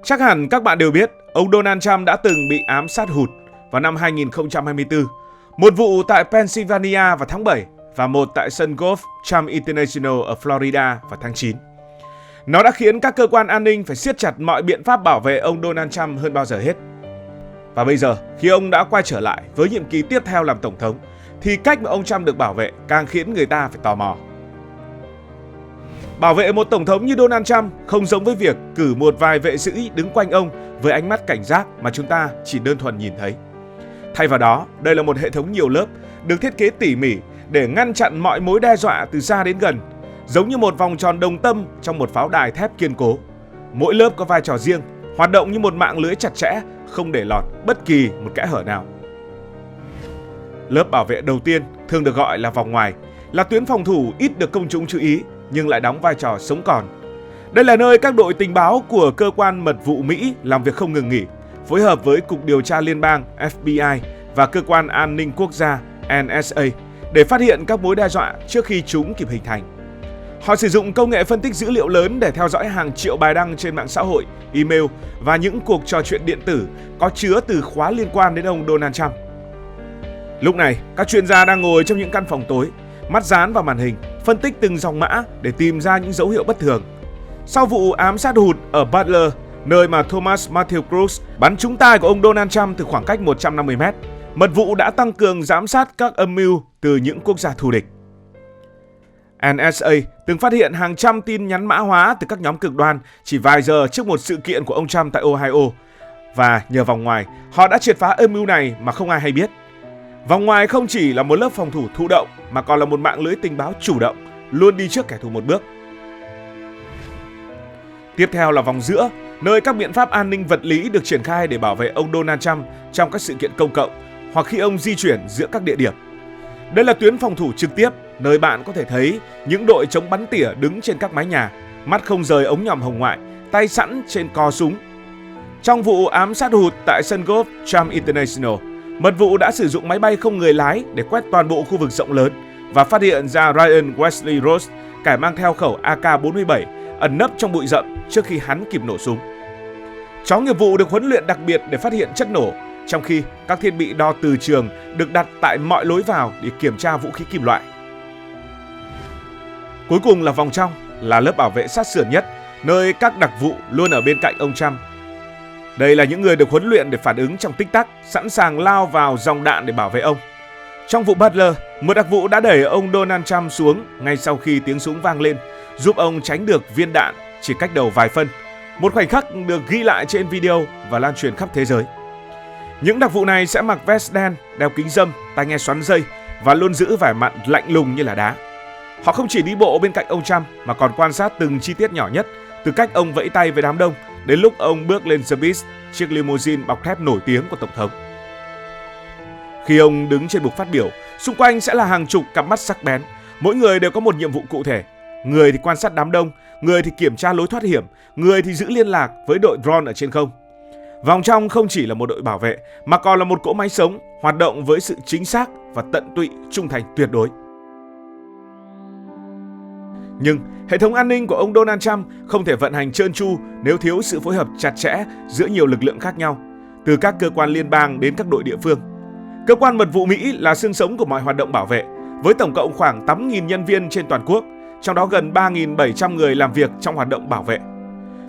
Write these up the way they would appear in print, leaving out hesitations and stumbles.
Chắc hẳn các bạn đều biết, ông Donald Trump đã từng bị ám sát hụt vào năm 2024. Một vụ tại Pennsylvania vào tháng 7 và một tại sân golf Trump International ở Florida vào tháng 9. Nó đã khiến các cơ quan an ninh phải siết chặt mọi biện pháp bảo vệ ông Donald Trump hơn bao giờ hết. Và bây giờ, khi ông đã quay trở lại với nhiệm kỳ tiếp theo làm tổng thống, thì cách mà ông Trump được bảo vệ càng khiến người ta phải tò mò. Bảo vệ một tổng thống như Donald Trump không giống với việc cử một vài vệ sĩ đứng quanh ông với ánh mắt cảnh giác mà chúng ta chỉ đơn thuần nhìn thấy. Thay vào đó, đây là một hệ thống nhiều lớp được thiết kế tỉ mỉ để ngăn chặn mọi mối đe dọa từ xa đến gần, giống như một vòng tròn đồng tâm trong một pháo đài thép kiên cố. Mỗi lớp có vai trò riêng, hoạt động như một mạng lưới chặt chẽ, không để lọt bất kỳ một kẽ hở nào. Lớp bảo vệ đầu tiên, thường được gọi là vòng ngoài, là tuyến phòng thủ ít được công chúng chú ý nhưng lại đóng vai trò sống còn. Đây là nơi các đội tình báo của cơ quan mật vụ Mỹ làm việc không ngừng nghỉ, phối hợp với Cục Điều tra Liên bang FBI và Cơ quan An ninh Quốc gia NSA để phát hiện các mối đe dọa trước khi chúng kịp hình thành. Họ sử dụng công nghệ phân tích dữ liệu lớn để theo dõi hàng triệu bài đăng trên mạng xã hội, email và những cuộc trò chuyện điện tử có chứa từ khóa liên quan đến ông Donald Trump. Lúc này, các chuyên gia đang ngồi trong những căn phòng tối, mắt dán vào màn hình, phân tích từng dòng mã để tìm ra những dấu hiệu bất thường. Sau vụ ám sát hụt ở Butler, nơi mà Thomas Matthew Cruz bắn trúng tai của ông Donald Trump từ khoảng cách 150 mét, mật vụ đã tăng cường giám sát các âm mưu từ những quốc gia thù địch. NSA từng phát hiện hàng trăm tin nhắn mã hóa từ các nhóm cực đoan chỉ vài giờ trước một sự kiện của ông Trump tại Ohio. Và nhờ vòng ngoài, họ đã triệt phá âm mưu này mà không ai hay biết. Vòng ngoài không chỉ là một lớp phòng thủ thụ động mà còn là một mạng lưới tình báo chủ động, luôn đi trước kẻ thù một bước. Tiếp theo là vòng giữa, nơi các biện pháp an ninh vật lý được triển khai để bảo vệ ông Donald Trump trong các sự kiện công cộng hoặc khi ông di chuyển giữa các địa điểm. Đây là tuyến phòng thủ trực tiếp, nơi bạn có thể thấy những đội chống bắn tỉa đứng trên các mái nhà, mắt không rời ống nhòm hồng ngoại, tay sẵn trên co súng. Trong vụ ám sát hụt tại sân golf Trump International, mật vụ đã sử dụng máy bay không người lái để quét toàn bộ khu vực rộng lớn và phát hiện ra Ryan Wesley Rose, kẻ mang theo khẩu AK-47, ẩn nấp trong bụi rậm trước khi hắn kịp nổ súng. Chó nghiệp vụ được huấn luyện đặc biệt để phát hiện chất nổ, trong khi các thiết bị đo từ trường được đặt tại mọi lối vào để kiểm tra vũ khí kim loại. Cuối cùng là vòng trong, là lớp bảo vệ sát sườn nhất, nơi các đặc vụ luôn ở bên cạnh ông Trump. Đây là những người được huấn luyện để phản ứng trong tích tắc, sẵn sàng lao vào dòng đạn để bảo vệ ông. Trong vụ Butler, một đặc vụ đã đẩy ông Donald Trump xuống ngay sau khi tiếng súng vang lên, giúp ông tránh được viên đạn chỉ cách đầu vài phân. Một khoảnh khắc được ghi lại trên video và lan truyền khắp thế giới. Những đặc vụ này sẽ mặc vest đen, đeo kính râm, tai nghe xoắn dây và luôn giữ vẻ mặt lạnh lùng như là đá. Họ không chỉ đi bộ bên cạnh ông Trump mà còn quan sát từng chi tiết nhỏ nhất, từ cách ông vẫy tay với đám đông đến lúc ông bước lên The Beast, chiếc limousine bọc thép nổi tiếng của tổng thống. Khi ông đứng trên bục phát biểu, xung quanh sẽ là hàng chục cặp mắt sắc bén, mỗi người đều có một nhiệm vụ cụ thể. Người thì quan sát đám đông, người thì kiểm tra lối thoát hiểm, người thì giữ liên lạc với đội drone ở trên không. Vòng trong không chỉ là một đội bảo vệ mà còn là một cỗ máy sống, hoạt động với sự chính xác và tận tụy, trung thành tuyệt đối. Nhưng hệ thống an ninh của ông Donald Trump không thể vận hành trơn tru nếu thiếu sự phối hợp chặt chẽ giữa nhiều lực lượng khác nhau, từ các cơ quan liên bang đến các đội địa phương. Cơ quan mật vụ Mỹ là xương sống của mọi hoạt động bảo vệ, với tổng cộng khoảng 8.000 nhân viên trên toàn quốc, trong đó gần 3.700 người làm việc trong hoạt động bảo vệ.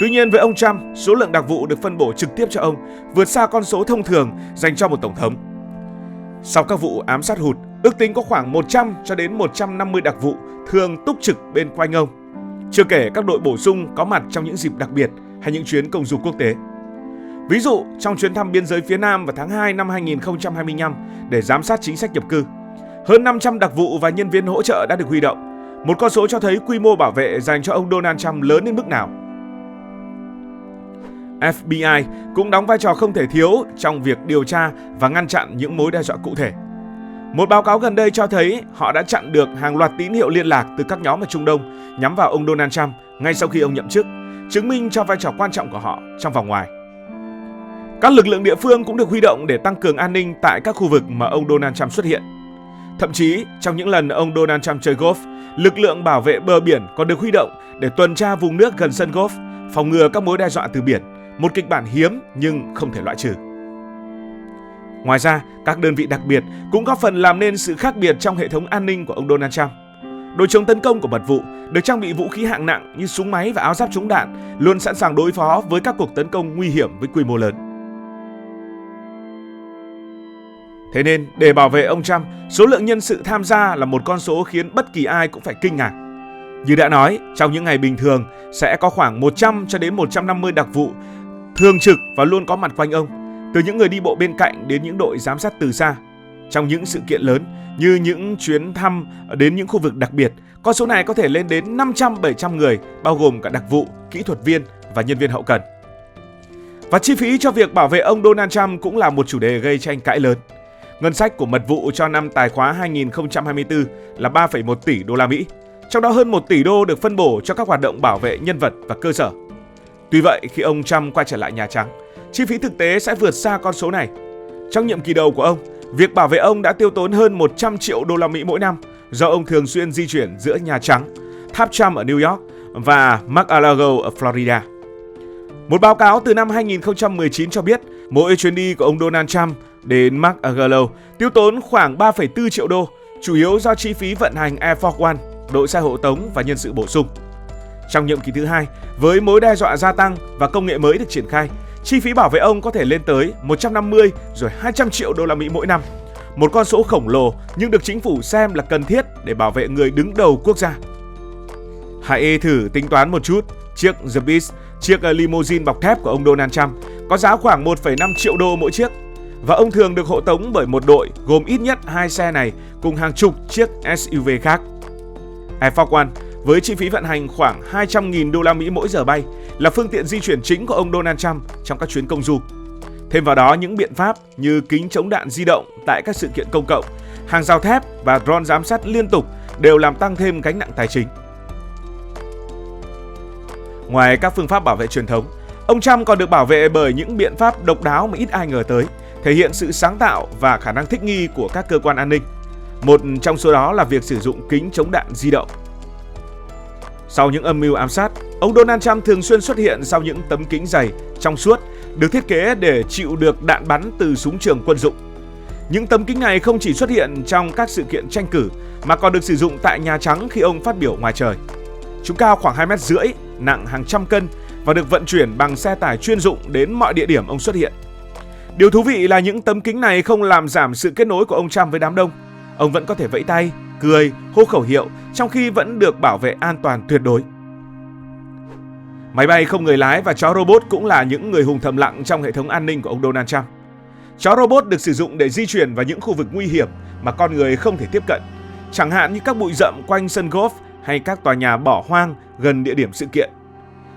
Tuy nhiên với ông Trump, số lượng đặc vụ được phân bổ trực tiếp cho ông vượt xa con số thông thường dành cho một tổng thống. Sau các vụ ám sát hụt, ước tính có khoảng 100 cho đến 150 đặc vụ thường túc trực bên quanh ông, chưa kể các đội bổ sung có mặt trong những dịp đặc biệt hay những chuyến công du quốc tế. Ví dụ, trong chuyến thăm biên giới phía Nam vào tháng 2 năm 2025 để giám sát chính sách nhập cư, hơn 500 đặc vụ và nhân viên hỗ trợ đã được huy động, một con số cho thấy quy mô bảo vệ dành cho ông Donald Trump lớn đến mức nào. FBI cũng đóng vai trò không thể thiếu trong việc điều tra và ngăn chặn những mối đe dọa cụ thể. Một báo cáo gần đây cho thấy họ đã chặn được hàng loạt tín hiệu liên lạc từ các nhóm ở Trung Đông nhắm vào ông Donald Trump ngay sau khi ông nhậm chức, chứng minh cho vai trò quan trọng của họ trong vòng ngoài. Các lực lượng địa phương cũng được huy động để tăng cường an ninh tại các khu vực mà ông Donald Trump xuất hiện. Thậm chí, trong những lần ông Donald Trump chơi golf, lực lượng bảo vệ bờ biển còn được huy động để tuần tra vùng nước gần sân golf, phòng ngừa các mối đe dọa từ biển, một kịch bản hiếm nhưng không thể loại trừ. Ngoài ra, các đơn vị đặc biệt cũng góp phần làm nên sự khác biệt trong hệ thống an ninh của ông Donald Trump. Đội chống tấn công của mật vụ được trang bị vũ khí hạng nặng như súng máy và áo giáp chống đạn, luôn sẵn sàng đối phó với các cuộc tấn công nguy hiểm với quy mô lớn. Thế nên, để bảo vệ ông Trump, số lượng nhân sự tham gia là một con số khiến bất kỳ ai cũng phải kinh ngạc. Như đã nói, trong những ngày bình thường sẽ có khoảng 100 cho đến 150 đặc vụ thường trực và luôn có mặt quanh ông, từ những người đi bộ bên cạnh đến những đội giám sát từ xa. Trong những sự kiện lớn như những chuyến thăm đến những khu vực đặc biệt, con số này có thể lên đến 500-700 người, bao gồm cả đặc vụ, kỹ thuật viên và nhân viên hậu cần. Và chi phí cho việc bảo vệ ông Donald Trump cũng là một chủ đề gây tranh cãi lớn. Ngân sách của mật vụ cho năm tài khóa 2024 là 3,1 tỷ đô la Mỹ, trong đó hơn 1 tỷ đô được phân bổ cho các hoạt động bảo vệ nhân vật và cơ sở. Tuy vậy, khi ông Trump quay trở lại Nhà Trắng, chi phí thực tế sẽ vượt xa con số này. Trong nhiệm kỳ đầu của ông, việc bảo vệ ông đã tiêu tốn hơn 100 triệu đô la Mỹ mỗi năm do ông thường xuyên di chuyển giữa Nhà Trắng, tháp Trump ở New York và Mar-a-Lago ở Florida. Một báo cáo từ năm 2019 cho biết mỗi chuyến đi của ông Donald Trump đến Mar-a-Lago tiêu tốn khoảng 3,4 triệu đô, chủ yếu do chi phí vận hành Air Force One, đội xe hộ tống và nhân sự bổ sung. Trong nhiệm kỳ thứ hai, với mối đe dọa gia tăng và công nghệ mới được triển khai, chi phí bảo vệ ông có thể lên tới 150 rồi 200 triệu đô la Mỹ mỗi năm. Một con số khổng lồ nhưng được chính phủ xem là cần thiết để bảo vệ người đứng đầu quốc gia. Hãy thử tính toán một chút, chiếc The Beast, chiếc limousine bọc thép của ông Donald Trump có giá khoảng 1,5 triệu đô mỗi chiếc. Và ông thường được hộ tống bởi một đội gồm ít nhất 2 xe này cùng hàng chục chiếc SUV khác. Air Force One với chi phí vận hành khoảng 200.000 đô la Mỹ mỗi giờ bay là phương tiện di chuyển chính của ông Donald Trump trong các chuyến công du. Thêm vào đó những biện pháp như kính chống đạn di động tại các sự kiện công cộng, hàng rào thép và drone giám sát liên tục đều làm tăng thêm gánh nặng tài chính. Ngoài các phương pháp bảo vệ truyền thống, ông Trump còn được bảo vệ bởi những biện pháp độc đáo mà ít ai ngờ tới, thể hiện sự sáng tạo và khả năng thích nghi của các cơ quan an ninh. Một trong số đó là việc sử dụng kính chống đạn di động. Sau những âm mưu ám sát, ông Donald Trump thường xuyên xuất hiện sau những tấm kính dày, trong suốt, được thiết kế để chịu được đạn bắn từ súng trường quân dụng. Những tấm kính này không chỉ xuất hiện trong các sự kiện tranh cử, mà còn được sử dụng tại Nhà Trắng khi ông phát biểu ngoài trời. Chúng cao khoảng 2,5 mét, nặng hàng trăm cân và được vận chuyển bằng xe tải chuyên dụng đến mọi địa điểm ông xuất hiện. Điều thú vị là những tấm kính này không làm giảm sự kết nối của ông Trump với đám đông. Ông vẫn có thể vẫy tay, cười, hô khẩu hiệu trong khi vẫn được bảo vệ an toàn tuyệt đối. Máy bay không người lái và chó robot cũng là những người hùng thầm lặng trong hệ thống an ninh của ông Donald Trump. Chó robot được sử dụng để di chuyển vào những khu vực nguy hiểm mà con người không thể tiếp cận, chẳng hạn như các bụi rậm quanh sân golf hay các tòa nhà bỏ hoang gần địa điểm sự kiện.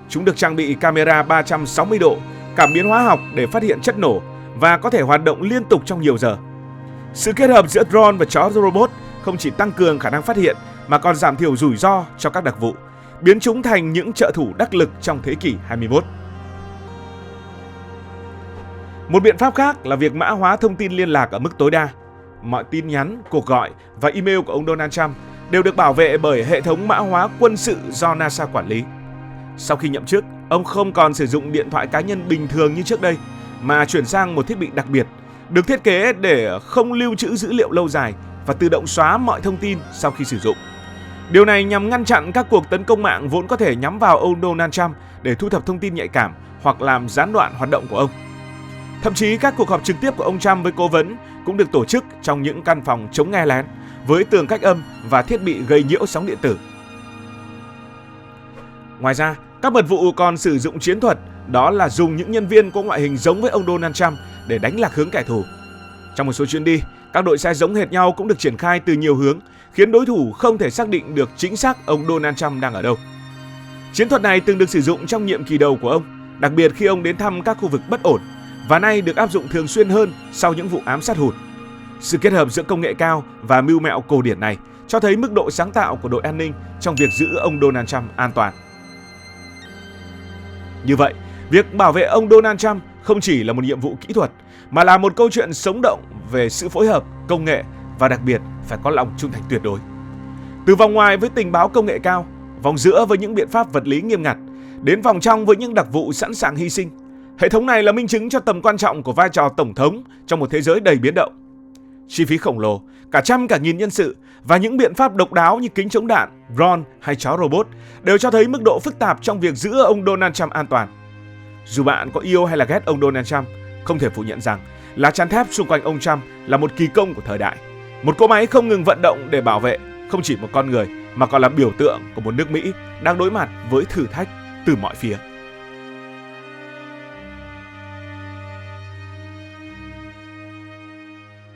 Chúng được trang bị camera 360 độ, cảm biến hóa học để phát hiện chất nổ và có thể hoạt động liên tục trong nhiều giờ. Sự kết hợp giữa drone và chó robot không chỉ tăng cường khả năng phát hiện mà còn giảm thiểu rủi ro cho các đặc vụ, biến chúng thành những trợ thủ đắc lực trong thế kỷ 21. Một biện pháp khác là việc mã hóa thông tin liên lạc ở mức tối đa. Mọi tin nhắn, cuộc gọi và email của ông Donald Trump đều được bảo vệ bởi hệ thống mã hóa quân sự do NASA quản lý. Sau khi nhậm chức, ông không còn sử dụng điện thoại cá nhân bình thường như trước đây, mà chuyển sang một thiết bị đặc biệt, được thiết kế để không lưu trữ dữ liệu lâu dài và tự động xóa mọi thông tin sau khi sử dụng. Điều này nhằm ngăn chặn các cuộc tấn công mạng vốn có thể nhắm vào ông Donald Trump để thu thập thông tin nhạy cảm hoặc làm gián đoạn hoạt động của ông. Thậm chí các cuộc họp trực tiếp của ông Trump với cố vấn cũng được tổ chức trong những căn phòng chống nghe lén với tường cách âm và thiết bị gây nhiễu sóng điện tử. Ngoài ra, các mật vụ còn sử dụng chiến thuật, đó là dùng những nhân viên có ngoại hình giống với ông Donald Trump để đánh lạc hướng kẻ thù. Trong một số chuyến đi, các đội xe giống hệt nhau cũng được triển khai từ nhiều hướng, khiến đối thủ không thể xác định được chính xác ông Donald Trump đang ở đâu. Chiến thuật này từng được sử dụng trong nhiệm kỳ đầu của ông, đặc biệt khi ông đến thăm các khu vực bất ổn, và nay được áp dụng thường xuyên hơn sau những vụ ám sát hụt. Sự kết hợp giữa công nghệ cao và mưu mẹo cổ điển này cho thấy mức độ sáng tạo của đội an ninh trong việc giữ ông Donald Trump an toàn. Như vậy, việc bảo vệ ông Donald Trump không chỉ là một nhiệm vụ kỹ thuật, mà là một câu chuyện sống động về sự phối hợp, công nghệ và đặc biệt phải có lòng trung thành tuyệt đối. Từ vòng ngoài với tình báo công nghệ cao, vòng giữa với những biện pháp vật lý nghiêm ngặt, đến vòng trong với những đặc vụ sẵn sàng hy sinh, Hệ thống này là minh chứng cho tầm quan trọng của vai trò tổng thống trong một thế giới đầy biến động. Chi phí khổng lồ, cả trăm cả nghìn nhân sự và những biện pháp độc đáo như kính chống đạn, drone hay chó robot đều cho thấy mức độ phức tạp trong việc giữ ông Donald Trump an toàn. Dù bạn có yêu hay là ghét ông Donald Trump, không thể phủ nhận rằng lá chắn thép xung quanh ông Trump là một kỳ công của thời đại. Một cỗ máy không ngừng vận động để bảo vệ không chỉ một con người mà còn là biểu tượng của một nước Mỹ đang đối mặt với thử thách từ mọi phía.